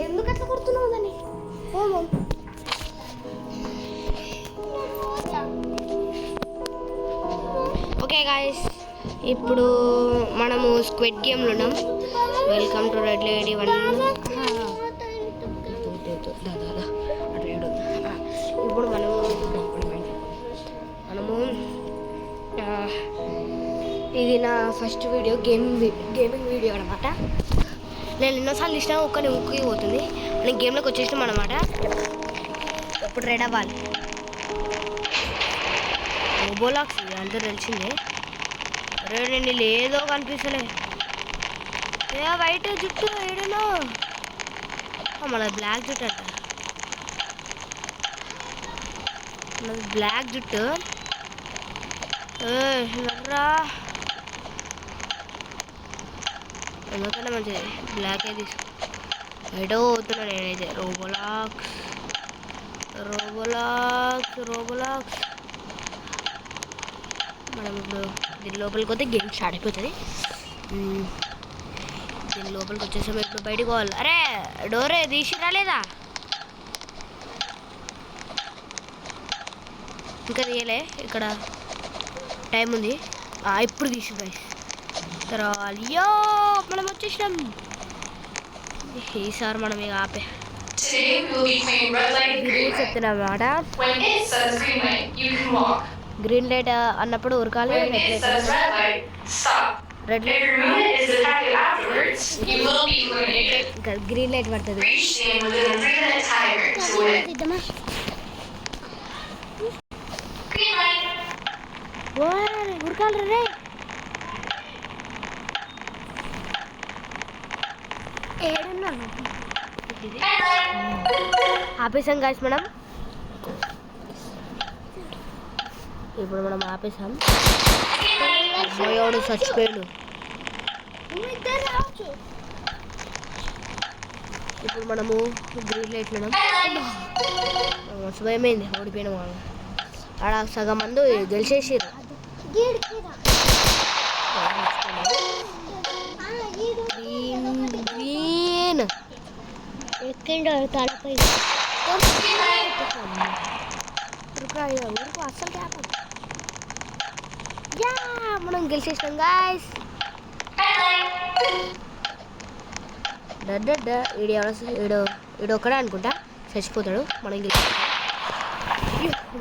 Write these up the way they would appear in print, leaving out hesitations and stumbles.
ఎందుకు అట్లా కొడుతున్నావు దాన్ని? ఓకే గాయస్, ఇప్పుడు మనము స్క్విడ్ గేమ్లో ఉన్నాం. Welcome to red lady 1. ఇప్పుడు మనము ఇది నా ఫస్ట్ వీడియో, గేమింగ్ వీడియో అనమాట. నేను ఎన్నోసార్లు ఇష్టం ఒక్కని ముక్కి పోతుంది. నేను గేమ్లోకి వచ్చేసినాం అనమాట. ఇప్పుడు రెడ్ అవ్వాలి. రోబోలాక్స్ అందరూ తెలిసిందే. రెడ్ అండి లేదో కనిపిస్తలే. ఏ వైట్ జుట్టు ఏడనో మన బ్లాక్ జుట్టు అంట. బ్లాక్ జుట్టు నర్రా ఎందుకన్నా మంచిది బ్లాక్ ఏ తీసు. వైట్ పోతున్నా నేనైతే. రోబోలాక్స్ మనం ఇప్పుడు దీని లోపలికి పోతే గేమ్ స్టార్ట్ అయిపోతుంది. దీని లోపలికి వచ్చేసాము. ఇప్పుడు బయటకు పోవాలి. అరే డోరే తీసిరా లేదా? ఇంకా తీయలే, ఇక్కడ టైం ఉంది. ఇప్పుడు తీసి తర్వాత అయ్యో మనం వచ్చేసినాం. ఈసారి మనం ఇక ఆపే చెప్తున్నా అన్నమాట. గ్రీన్ లైట్ అన్నప్పుడు ఉరకాలి. రెడ్ లైట్ గ్రీన్ లైట్ పడుతుంది. ఉరకాలి రే. ఆపేసాం గాయస్ మనం. ఇప్పుడు మనం ఆపేసాం. ఎవడు చచ్చిపోయాడు. ఇప్పుడు మనము గ్రీన్ లైట్ ఉన్నాం. భయమైంది, ఓడిపోయినాం. ఆడ సగం మంది గెలిచేసారు. గ్రీన్ ఎక్కిండు తలపై అస్సలు క్యాప్. యా మనం గెలిచేసినాం గాయస్. ఈడు ఒక్కడే అనుకుంటా చచ్చిపోతాడు. మనం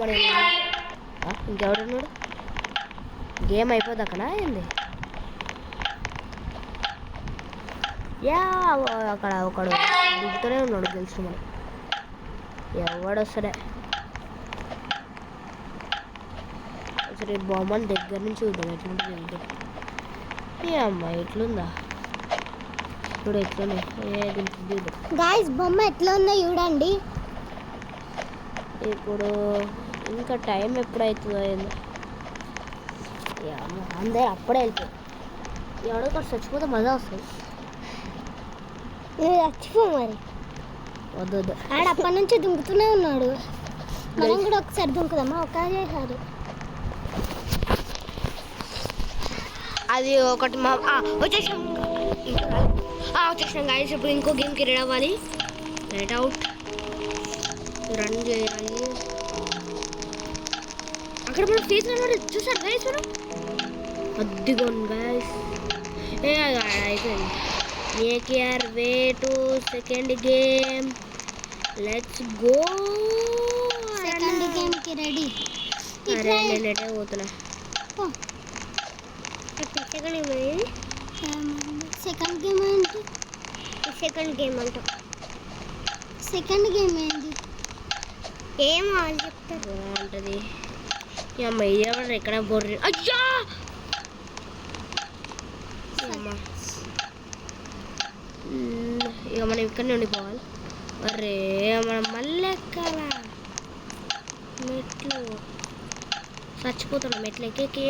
మన ఇంకెవడున్నాడు? గేమ్ అయిపోదాకనా ఏంది? యా అక్కడ ఒకడు దిగుతూనే ఉన్నాడు. గెలిచిన మనం ఎవడు వస్తాడే. సరే బొమ్మని దగ్గర నుంచి చూద్దాం ఎట్లుంటుంది. ఏ అమ్మాయి ఎట్లుందా ఇప్పుడు ఎట్లున్నాయి. గాయ్స్ బొమ్మ ఎట్లా ఉందో చూడండి. ఇప్పుడు ఇంకా టైం ఎప్పుడవుతుందో ఏందో. అందరు అప్పుడే వెళ్తాయి. ఎవడో ఒకటి చచ్చిపోతే మజా వస్తుంది. చచ్చిపో మరి. వద్దు ఆడ అప్పటి నుంచి దుంకుతూనే ఉన్నాడు. మనం కూడా ఒకసారి దుంకుదామా? ఒకసారి అది ఒకటి వచ్చేసాం గాయస్. ఇప్పుడు ఇంకో గేమ్కి రెడీ అవ్వాలి. రెడ్ అవుట్ రన్ చేయాలి. అక్కడ మన ఫేస్ కనబడి చూసారు గాయస్. మనం అద్దిగోండి గాయస్. అయిపోయింది. Make way to second game. Let's go. Second గేమ్కి రెడీ. అరే నేను ఎటే పోతున్నా. సెకండ్ గేమ్ ఏంటి? సెకండ్ గేమ్ అంట. సెకండ్ గేమ్ ఏంటి? ఏం వాళ్ళు చెప్తారు అంటది. అమ్మ ఎవరు ఎక్కడ బొర్రి. అయ్యా ఇక మనం ఇక్కడనే ఉండిపోవాలి. అరే మనం మళ్ళీ ఎక్కాలా మెట్లు. చచ్చిపోతున్నాం మెట్లు ఎక్కే.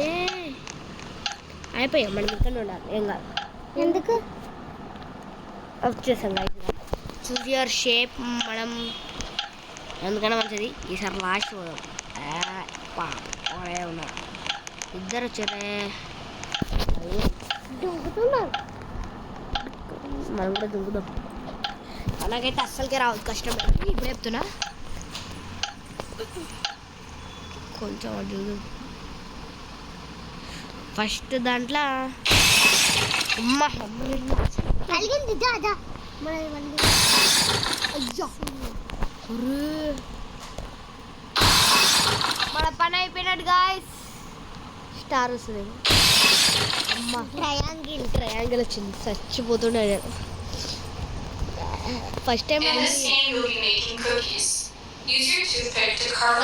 అయిపోయాం మనం ఇక్కడ ఉండాలి. ఏం కాదు. ఎందుకు వచ్చేసాం చూజ్ యువర్ షేప్. మనం ఎందుకన్నా మంచిది. ఈసారి లాస్ట్ పోదాం. ఉన్నారు ఇద్దరు వచ్చారే. మనం కూడా దుంకుదాం. అలాగైతే అస్సలకే రావద్దు, కష్టం. ఇప్పుడు చెప్తున్నా కొంచెం అటు ఫస్ట్ దాంట్లో అమ్మ కలిగింది. మన పని అయిపోయినట్టు గాయ్స్. స్టార్ వస్తుంది. అమ్మ ట్రయాంగిల్ వచ్చింది. చచ్చిపోతుండే ఫస్ట్ టైం.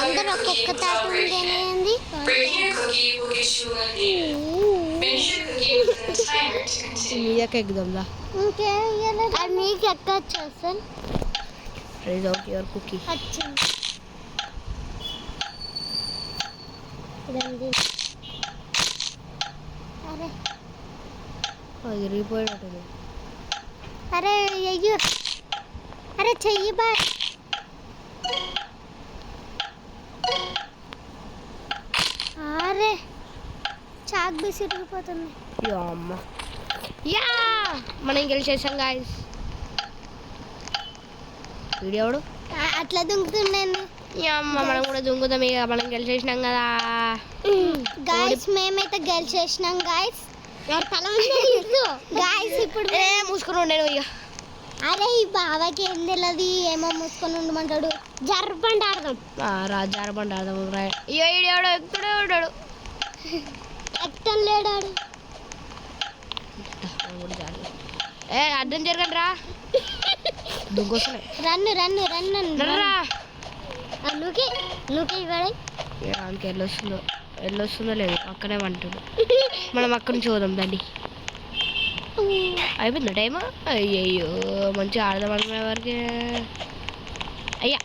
అందరూ ఒక్కొక్క తాటు ఉండేది. మీదకి ఎక్కుదాందా? మీకు ఎక్కచ్చు అసలు. Rise out your cookie. అరే విరిగిపోయినట్టు. అరే అయ్యో, అరే చెయ్యి బాయ్. అరే చాక్ బేసి విరిగిపోతుంది. అమ్మ యా మనం గెలిచేసాం గాయస్. వీడియోడు అట్లా దుంకుతుండండి. అమ్మ మనం కూడా దుంకుతాం. ఇక మనం గెలిచేసినాం కదా గాయస్. మేమైతే గెలిచేసినాం గాయస్. గాయస్ ఇప్పుడు మూసుకొని ఉండే ఇక. అరే ఈ బాబాకి ఏం తెలియదు, ఏమో మూసుకొని ఉండమంటాడు. జర్బండి ఆడదాం రా, జర్బండి ఆడదాం. ఈడాడు ఎక్కుడే ఉన్నాడు, ఎక్కడం లేడాడు. అర్థం జరగండి రా. దుంకొస్తున్నాయి. రన్ను రన్ను రన్ను రా. నువ్వుకే ఇవ్వడే. అందుకే ఎల్లొస్తుందో లేదు, అక్కడే అంటాడు. మనం అక్కడి నుంచి చూద్దాం దాన్ని. అయిపోయింది టైం. అయ్యయ్యో మంచిగా ఆడదాం అనుకునే వరకు అయ్యా.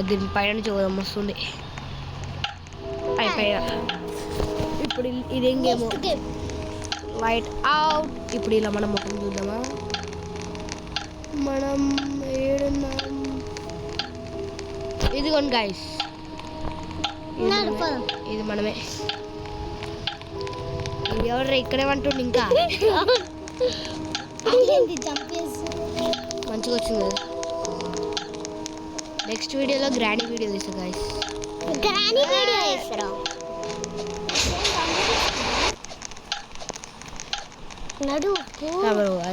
దీని పైన చూద్దాం వస్తుంది. అయిపోయా. ఇప్పుడు ఇదేం గేమ్? Light out. ఇప్పుడు ఇలా మనం ముఖం చూద్దామా? మనం ఏడున్నాం. ఇదిగోండి గాయస్, ఇది మనమే. ఇది ఎవరు ఇక్కడే అంటుండే. ఇంకా మంచిగా వచ్చింది కదా. నెక్స్ట్ వీడియోలో గ్రాండ్ వీడియో తీస్తాం గాయస్.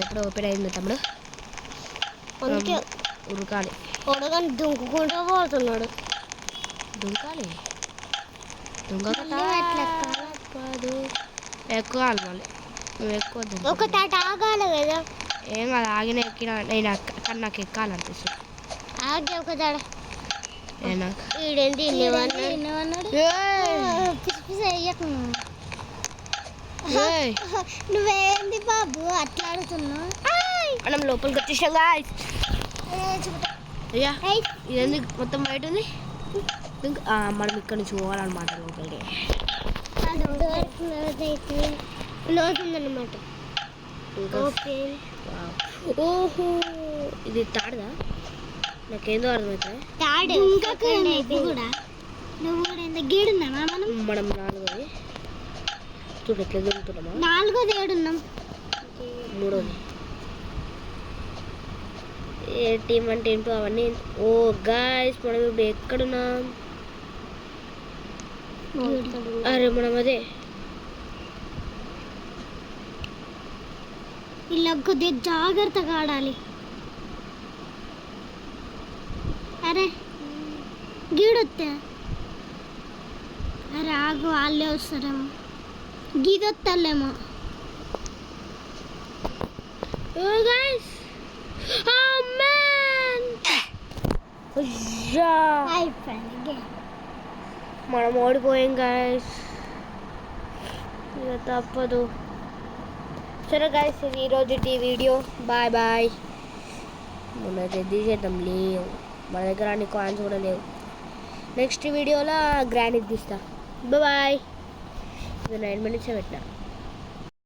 ఇప్పుడు ఓపెన్ అయింది తమ్ముడు. ఉరకాలి. దుంకుకుంటూ పోతున్నాడు. దుంకాలి ఎక్కువాలి మళ్ళీ. నువ్వు ఎక్కువ ఒక తాట ఆగాలి కదా. ఏం కాదు, ఆగిన ఎక్కినా నేను కానీ నాకు ఎక్కాలనిపిస్తుంది. ఆగే ఒక తాడ. నువ్వేంది బాబు అట్లా ఆడుతున్నావు? మనం లోపలికి వచ్చేసాం గాయ్స్. అయ్యా ఇదేంది మొత్తం బయట ఉంది. మనం ఇక్కడ నుంచి పోవాలన్నమాట లోపలికి. లోతుందన్నమాట. ఓహో ఇది తాడదా? నాకేందో అర్థమవుతుంది. తాడు కూడా. నువ్వు కూడా ఎంత గేడున్నావా? మనం నాలుగోది చూడు ఎట్లా దొరుకుతున్నామా? నాలుగోది ఏడున్నాం. మూడోది ఏ టీమ్ అంటే ఏంటో అవన్నీ. ఓ గాయ్స్ మనం ఇప్పుడు ఎక్కడున్నాం? అరే మనం అదే ఇలా కొద్దిగా జాగ్రత్తగా ఆడాలి. అరే గీడొత్తా. అరే ఆగు, వాళ్ళే వస్తారేమో. గీదొత్తాలేమో. మనం ఓడిపోయాం గాయస్, ఇక తప్పదు. సరే గాయస్, ఇది ఈరోజు వీడియో. Bye bye. మొన్న తీసేద్దాం. లేవు మన దగ్గర అన్ని కాయిన్స్ కూడా లేవు. నెక్స్ట్ వీడియోలో గ్రాండ్ తీస్తా. బాయ్. ఇది 9 minutes పెట్టినా.